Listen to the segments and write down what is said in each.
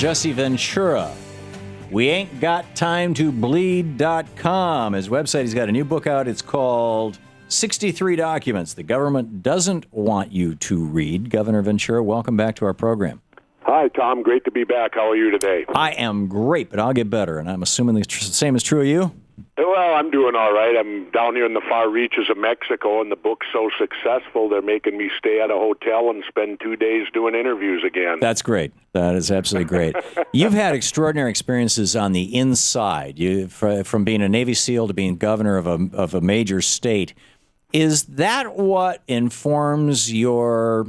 Jesse Ventura. We ain't got time to bleed.com. His website, he's got a new book out. It's called 63 Documents the Government Doesn't Want You to Read. Governor Ventura, welcome back to our program. Hi, Tom. Great to be back. How are you today? I am great, but I'll get better. And I'm assuming the same is true of you? Well, I'm doing all right. I'm down here in the far reaches of Mexico, and the book's so successful, they're making me stay at a hotel and spend 2 days doing interviews again. That's great. That is absolutely great. You've had extraordinary experiences on the inside. From being a Navy SEAL to being governor of a major state. Is that what informs your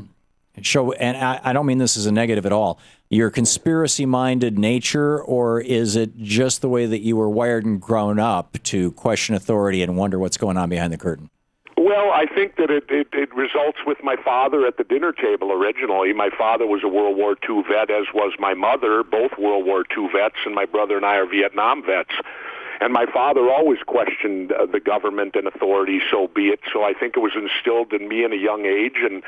show? And I don't mean this as a negative at all. Your conspiracy-minded nature, or is it just the way that you were wired and grown up to question authority and wonder what's going on behind the curtain? Well, I think that it results with my father at the dinner table originally. My father was a World War II vet, as was my mother, both World War II vets, and my brother and I are Vietnam vets. And my father always questioned the government and authority, so be it. So I think it was instilled in me in a young age, and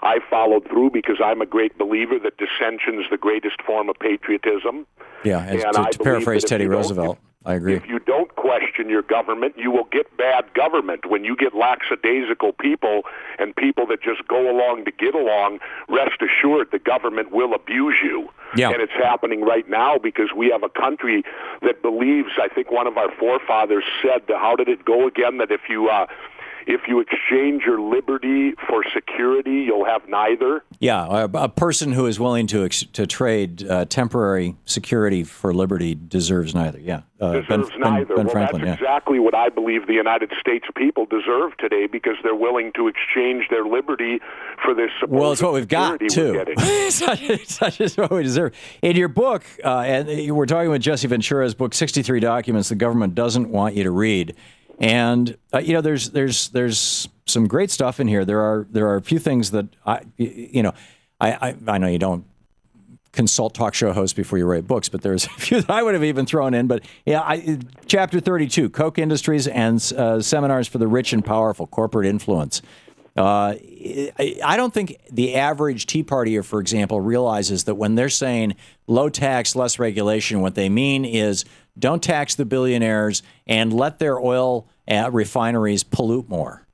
I followed through because I'm a great believer that dissension is the greatest form of patriotism. Yeah, to paraphrase Teddy Roosevelt, I agree. If you don't question your government, you will get bad government. When you get lackadaisical people and people that just go along to get along, rest assured the government will abuse you. Yeah. And it's happening right now because we have a country that believes, I think one of our forefathers said, how did it go again, that if you exchange your liberty for security, you'll have neither. Yeah, a person who is willing to trade temporary security for liberty deserves neither. Yeah, deserves neither. Ben Franklin, that's exactly what I believe the United States people deserve today, because they're willing to exchange their liberty for this supposed well, it's what we've got, too. It's not just what we deserve. In your book, and we're talking with Jesse Ventura's book, 63 Documents the Government Doesn't Want You to Read. And there's some great stuff in here. There are a few things that I know you don't consult talk show hosts before you write books, but there's a few that I would have even thrown in. But yeah, chapter 32, Coke Industries and Seminars for the Rich and Powerful, Corporate Influence. I don't think the average Tea Partier, for example, realizes that when they're saying low tax, less regulation, what they mean is don't tax the billionaires and let their oil refineries pollute more.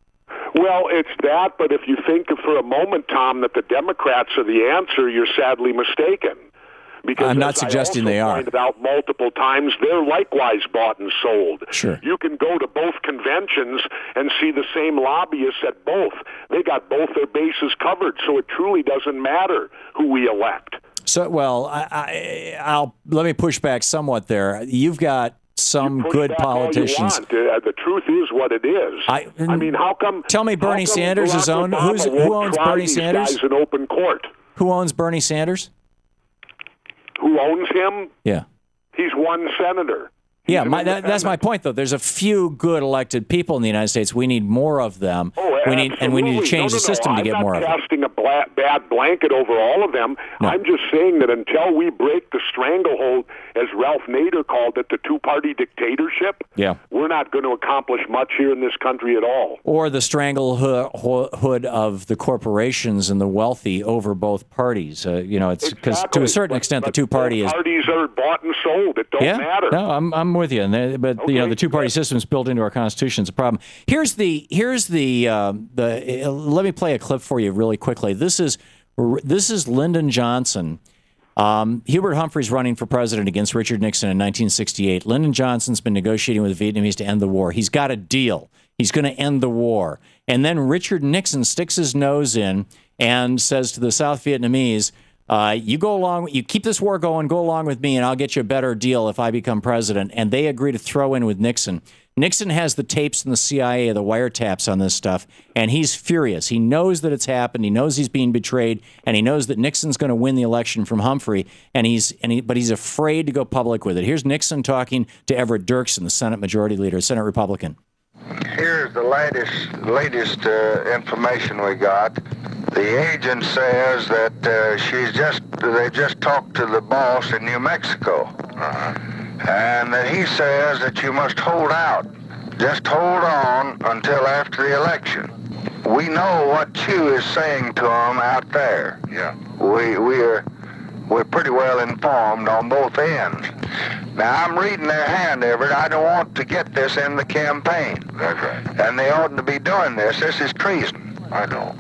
Well, it's that, but if you think for a moment, Tom, that the Democrats are the answer, you're sadly mistaken. Because I'm not suggesting they are. Pointed out multiple times, they're likewise bought and sold. Sure. You can go to both conventions and see the same lobbyists at both. They got both their bases covered, so it truly doesn't matter who we elect. So, well, I'll let me push back somewhat there. You've got some good politicians. The truth is what it is. I mean, how come? Tell me, Bernie Sanders is owned. Who owns Bernie Sanders? Guys in open court. Who owns Bernie Sanders? Who owns him? Yeah. He's one senator. Yeah, that's my point, though. There's a few good elected people in the United States. We need more of them. Oh, we need to change the system to get more of them. I'm not casting a bad blanket over all of them. No. I'm just saying that until we break the stranglehold, as Ralph Nader called it, the two-party dictatorship, we're not going to accomplish much here in this country at all. Or the stranglehood of the corporations and the wealthy over both parties. It's because to a certain extent, the two-party is... parties are bought and sold. It don't matter. No, I'm with you. But the two-party system is built into our Constitution. It's a problem. Here's the let me play a clip for you really quickly. This is Lyndon Johnson. Hubert Humphrey's running for president against Richard Nixon in 1968. Lyndon Johnson's been negotiating with the Vietnamese to end the war. He's got a deal. He's going to end the war. And then Richard Nixon sticks his nose in and says to the South Vietnamese, you go along, you keep this war going, go along with me, and I'll get you a better deal if I become president. And they agree to throw in with Nixon. Nixon has the tapes in the CIA, the wiretaps on this stuff, and he's furious. He knows that it's happened. He knows he's being betrayed, and he knows that Nixon's going to win the election from Humphrey, but he's afraid to go public with it. Here's Nixon talking to Everett Dirksen, the Senate Majority Leader, Senate Republican. Here's the latest information we got. The agent says that they just talked to the boss in New Mexico. And that he says that you must hold out. Just hold on until after the election. We know what Q is saying to them out there. Yeah. we're pretty well informed on both ends. Now, I'm reading their hand, Everett. I don't want to get this in the campaign. That's right. And they oughtn't to be doing this. This is treason. I know.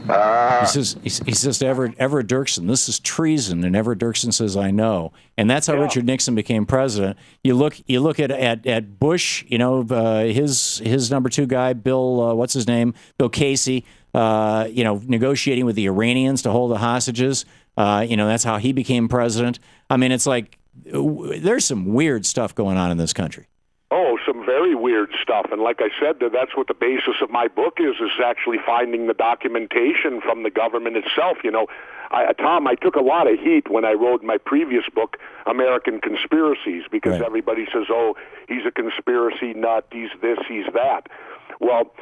He says to Everett Dirksen, this is treason, and Everett Dirksen says, I know. And that's how Richard Nixon became president. You look at Bush, his number two guy, Bill, what's his name? Bill Casey, negotiating with the Iranians to hold the hostages. That's how he became president. I mean, it's like there's some weird stuff going on in this country. Oh, some very weird stuff. And like I said, that's what the basis of my book is actually finding the documentation from the government itself. Tom, I took a lot of heat when I wrote my previous book, American Conspiracies, because everybody says, oh, he's a conspiracy nut, he's this, he's that. Well,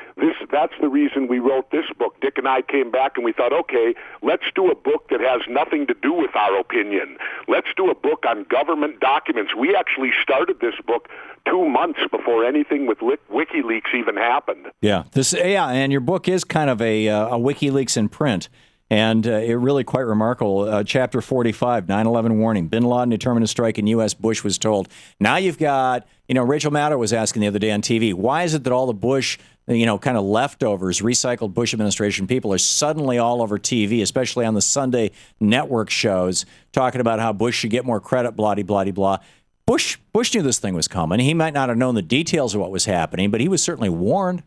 that's the reason we wrote this book. Dick and I came back and we thought, okay, let's do a book that has nothing to do with our opinion. Let's do a book on government documents. We actually started this book 2 months before anything with WikiLeaks even happened. Yeah, and your book is kind of a WikiLeaks in print. And it really quite remarkable. Chapter 45, 9/11 warning. Bin Laden determined to strike in U.S. Bush was told. Now you've got, Rachel Maddow was asking the other day on TV, why is it that all the Bush, kind of leftovers, recycled Bush administration people are suddenly all over TV, especially on the Sunday network shows, talking about how Bush should get more credit, blah-de-blah-de-blah. Bush knew this thing was coming. He might not have known the details of what was happening, but he was certainly warned.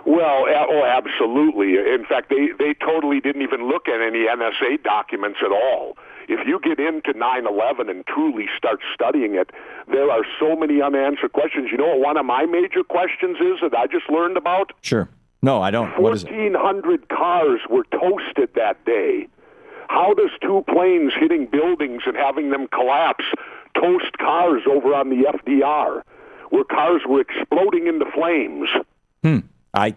Well, absolutely. In fact, they totally didn't even look at any NSA documents at all. If you get into 9/11 and truly start studying it, there are so many unanswered questions. You know what one of my major questions is that I just learned about? Sure. No, I don't. What is it? 1,400 cars were toasted that day. How does two planes hitting buildings and having them collapse toast cars over on the FDR, where cars were exploding into flames? I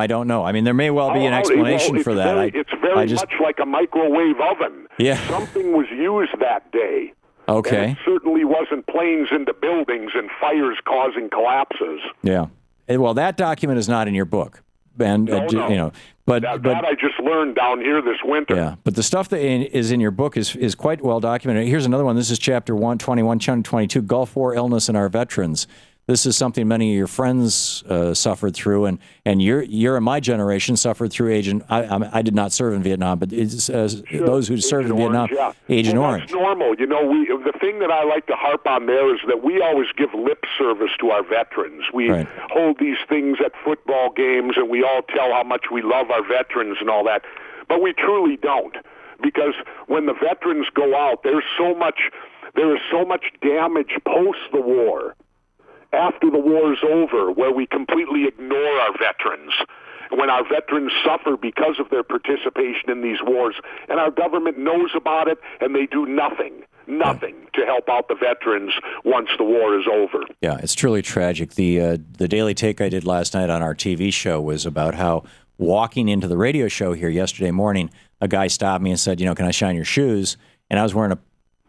don't know. I mean, there may well be an explanation for that. It's very much like a microwave oven. Yeah. Something was used that day. Okay. And it certainly wasn't planes into buildings and fires causing collapses. Yeah. Well, that document is not in your book. And, no. But that I just learned down here this winter. Yeah, but the stuff that is in your book is quite well documented. Here's another one. This is chapter 121, chapter 22, Gulf War illness in our veterans. This is something many of your friends suffered through, and you're in my generation suffered through Agent. I did not serve in Vietnam, but it's, those who served in Vietnam, Agent Orange. That's normal. The thing that I like to harp on there is that we always give lip service to our veterans. We hold these things at football games, and we all tell how much we love our veterans and all that, but we truly don't, because when the veterans go out, there is so much damage post the war. After the war is over, where we completely ignore our veterans, when our veterans suffer because of their participation in these wars, and our government knows about it, and they do nothing to help out the veterans once the war is over. Yeah, it's truly tragic. The Daily Take I did last night on our TV show was about how walking into the radio show here yesterday morning, a guy stopped me and said, can I shine your shoes? And I was wearing a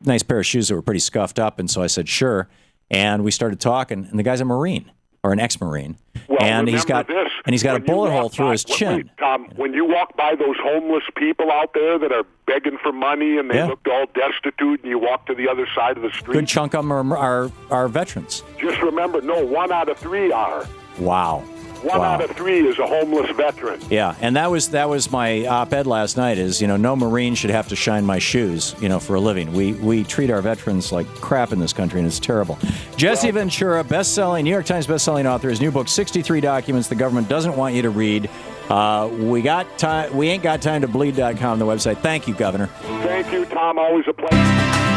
nice pair of shoes that were pretty scuffed up, and so I said, sure. And we started talking, and the guy's a Marine or an ex-Marine, and he's got a bullet hole through his chin. Tom, when you walk by those homeless people out there that are begging for money and they look all destitute, and you walk to the other side of the street, good chunk of them are veterans. Just remember, 1 out of 3 are. Wow. One out of 3 is a homeless veteran. Yeah, and that was my op-ed last night is, no Marine should have to shine my shoes, for a living. We treat our veterans like crap in this country, and it's terrible. Jesse Ventura, New York Times best-selling author, his new book, 63 Documents the Government Doesn't Want You to Read. We ain't got time to bleed.com, the website. Thank you, Governor. Thank you, Tom. Always a pleasure.